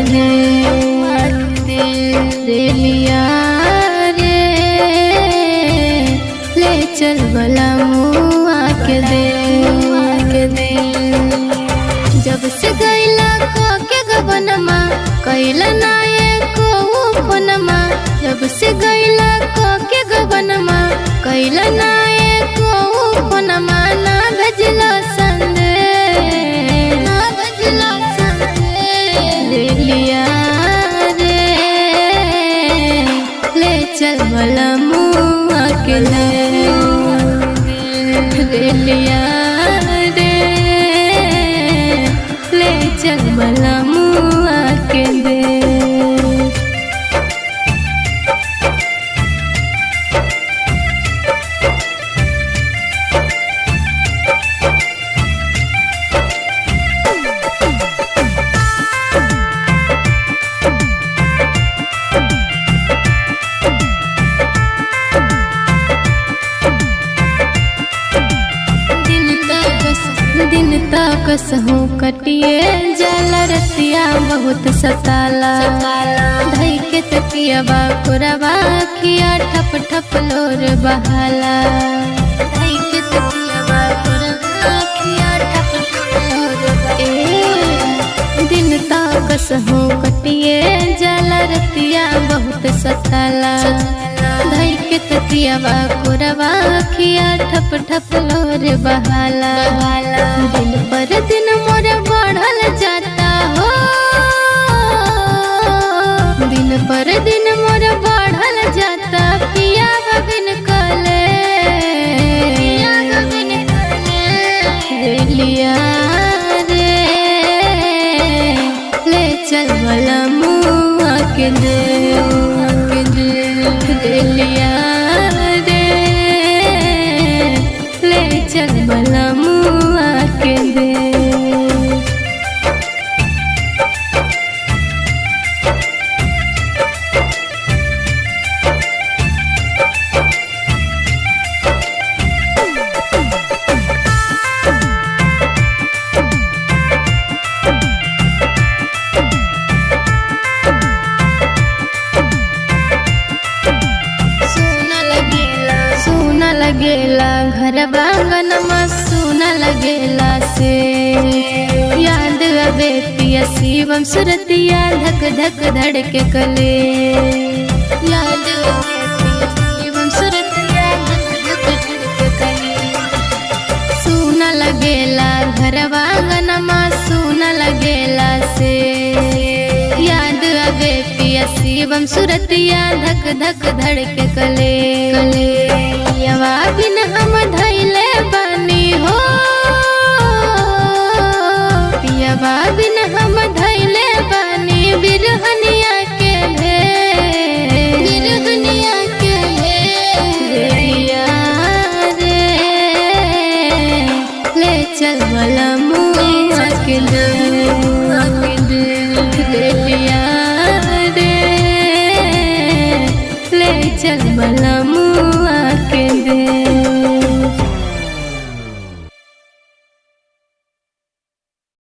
दे रेलिया रे ले चल बलमुआ के दे जब से गईला को के गबनमा कैला ना एको फोनमा जब से गईला को के गबनमा कैला ना एको फोनमा ना भेजला संदेश रेलिया रे ले चल बलमुआ के दे रेलिया रे ले चल बलमुआ के दे। दिन तक सहू कटिए जल रतिया बहुत सताला धई के तकिया कुरबा किया ठप ठप लोर बहाला धई के तकिया कुरबा किया ठप ठप लोर बहाला दिन तक सहू कटिए जल रतिया बहुत सताला धई के तकिया कुरबा किया ठप ठप लोर बहाला दिन पर दिन मोर बढ़ल जाता हो दिन पर दिन मोर बढ़ल जाता पिया बिन कले रेलिया रे ले चल बलमुआ के दे रेलिया रे ले चल बलमुआ के दे। लगेला घर बांगनमा सुना लगेला से याद अबे पिया शिवम सुरतिया धक धक धड़के कले याद अबे पिया शिवम सुरतिया धक धक धड़के कले सुना लगेला घर बांगनमा सुना लगेला से याद अबे पिया शिवम सुरतिया धक धक धड़के कले यवा बिन हम धैले बानी हो पियवा बिन हम धैले बानी बिरहनिया के बिरहनिया के रेलिया रे ले चल बलमुआ के दे रेलिया रे ले चल बलमुआ के दे।